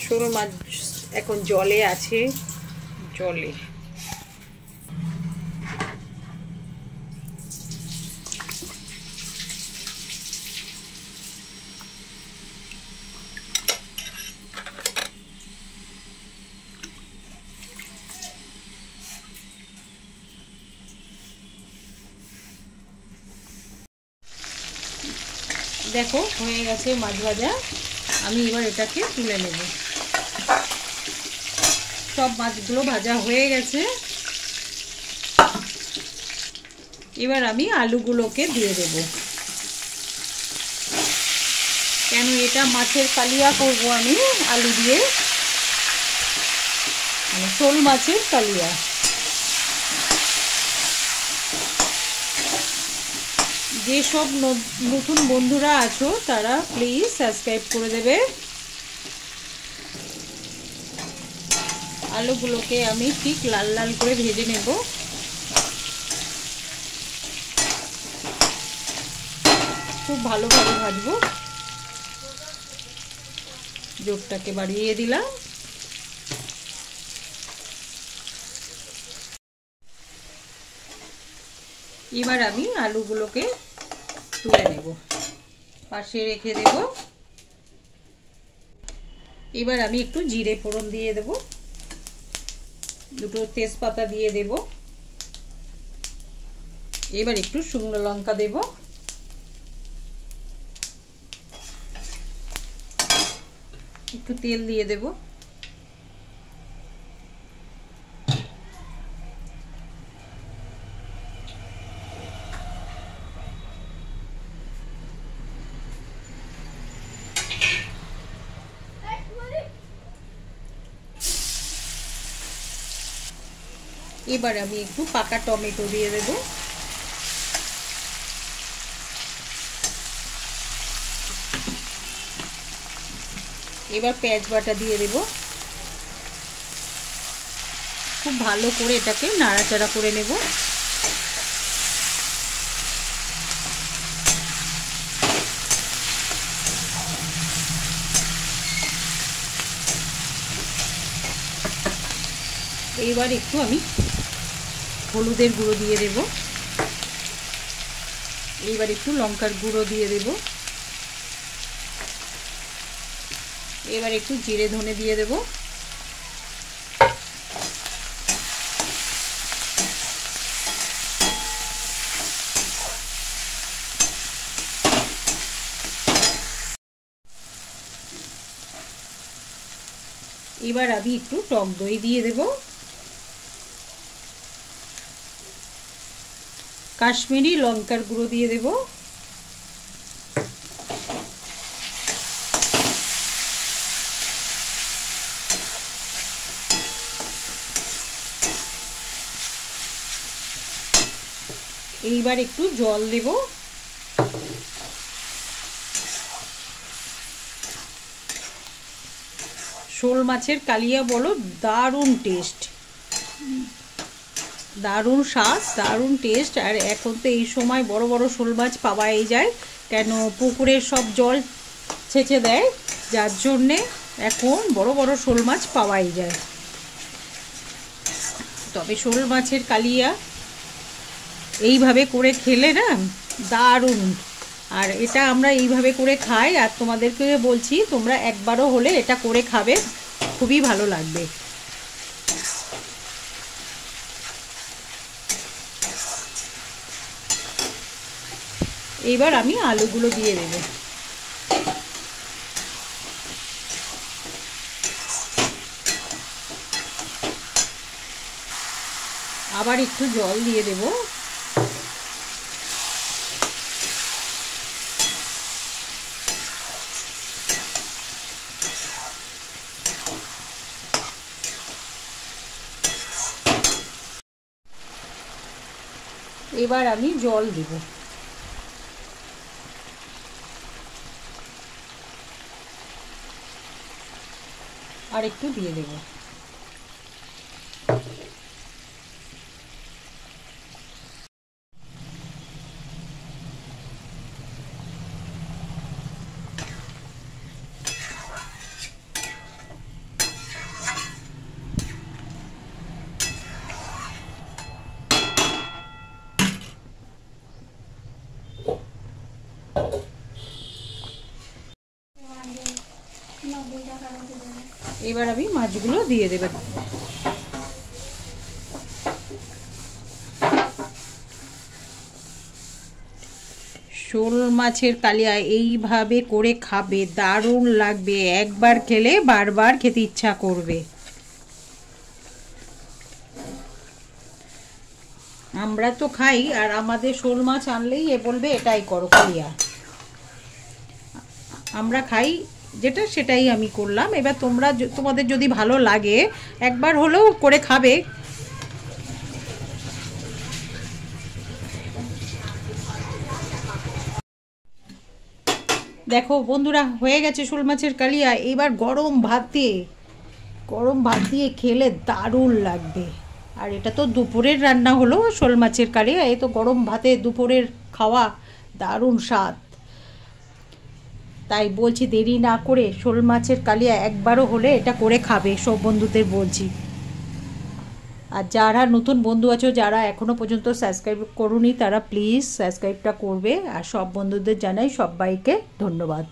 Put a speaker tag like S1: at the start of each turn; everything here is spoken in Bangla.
S1: শোল মাছ এখন জলে আছে, জলে। দেখো হয়ে গেছে মাছ ভাজা। আমি এবার এটাকে তুলে নেব। সব মাছগুলো ভাজা হয়ে গেছে। এবার আমি আলুগুলোকে দিয়ে দেব। কেন এটা মাছের কালিয়া করব আমি আলু দিয়ে, মানে শোল মাছের কালিয়া। যেসব নতুন বন্ধুরা আছো তারা প্লিজ সাবস্ক্রাইব করে দেবে। আলুগুলোকে আমি ঠিক লাল লাল করে ভেজে নেব। খুব ভালোভাবে ভাজবো। জোরটাকে বাড়িয়ে দিলাম। এবার আমি আলুগুলোকে তুলে নেব, পাশে রেখে দেব। এবার আমি একটু জিরে ফোড়ন দিয়ে দেব, দুটো তেজপাতা দিয়ে দেব। এবার একটু শুকনো লঙ্কা দেব, একটু তেল দিয়ে দেব। এবার আমি একটু পাকা টমেটো দিয়ে দেব। এবার পেঁয়াজ বাটা দিয়ে দেব। খুব ভালো করে এটাকে নাড়াচাড়া করে নেব। এইবার একটু আমি হলুদের গুঁড়ো দিয়ে দেব। এইবার একটু লঙ্কার গুঁড়ো দিয়ে দেব। এবার একটু জিরে ধনে দিয়ে দেব। এবার আমি একটু টক দই দিয়ে দেব। কাশ্মীরি লঙ্কার গুঁড়ো দিয়ে দেব। এইবার একটু জল দেব। শোল মাছের কালিয়া বলো, দারুণ টেস্ট, দারুণ স্বাদ, দারুণ টেস্ট। আর এখন তো এই সময় বড় বড় শোল মাছ পাওয়াই যায়, কেন পুকুরের সব জল ছেঁচে দেয়, যার জন্যে এখন বড় বড় শোল মাছ পাওয়াই যায়। তবে শোল মাছের কালিয়া এইভাবে করে খেলে না দারুণ। আর এটা আমরা এইভাবে করে খাই, আর তোমাদেরকে বলছি তোমরা একবারও হলে এটা করে খাবে, খুবই ভালো লাগবে। এইবার আমি আলুগুলো দিয়ে দেব। আবার একটু জল দিয়ে দেব। এবার আমি জল দেব। আর একটু দিয়ে দেব। এবার আমি মাছগুলো দিয়ে দেব। শোল মাছের কালিয়া এইভাবে করে খাবে, দারুণ লাগবে। একবার খেলে বারবার খেতে ইচ্ছা করবে। আমরা তো খাই, আর আমাদের শোল মাছ আনলেই এ বলবে এটাই করো কালিয়া। আমরা খাই যেটা সেটাই আমি করলাম। এবার তোমাদের যদি ভালো লাগে একবার হলেও করে খাবে। দেখো বন্ধুরা, হয়ে গেছে শোল মাছের কালিয়া। এবার গরম ভাত দিয়ে খেলে দারুণ লাগবে। আর এটা তো দুপুরের রান্না হলো শোল মাছের কালিয়া, এই তো গরম ভাতে দুপুরের খাওয়া, দারুণ স্বাদ। তাই বলছি দেরি না করে শোল মাছের কালিয়া একবারও হলে এটা করে খাবে, সব বন্ধুদের বলছি। আর যারা নতুন বন্ধু আছো, যারা এখনও পর্যন্ত সাবস্ক্রাইব করুনি, তারা প্লিজ সাবস্ক্রাইবটা করবে। আর সব বন্ধুদের জানাই সবাইকে ধন্যবাদ।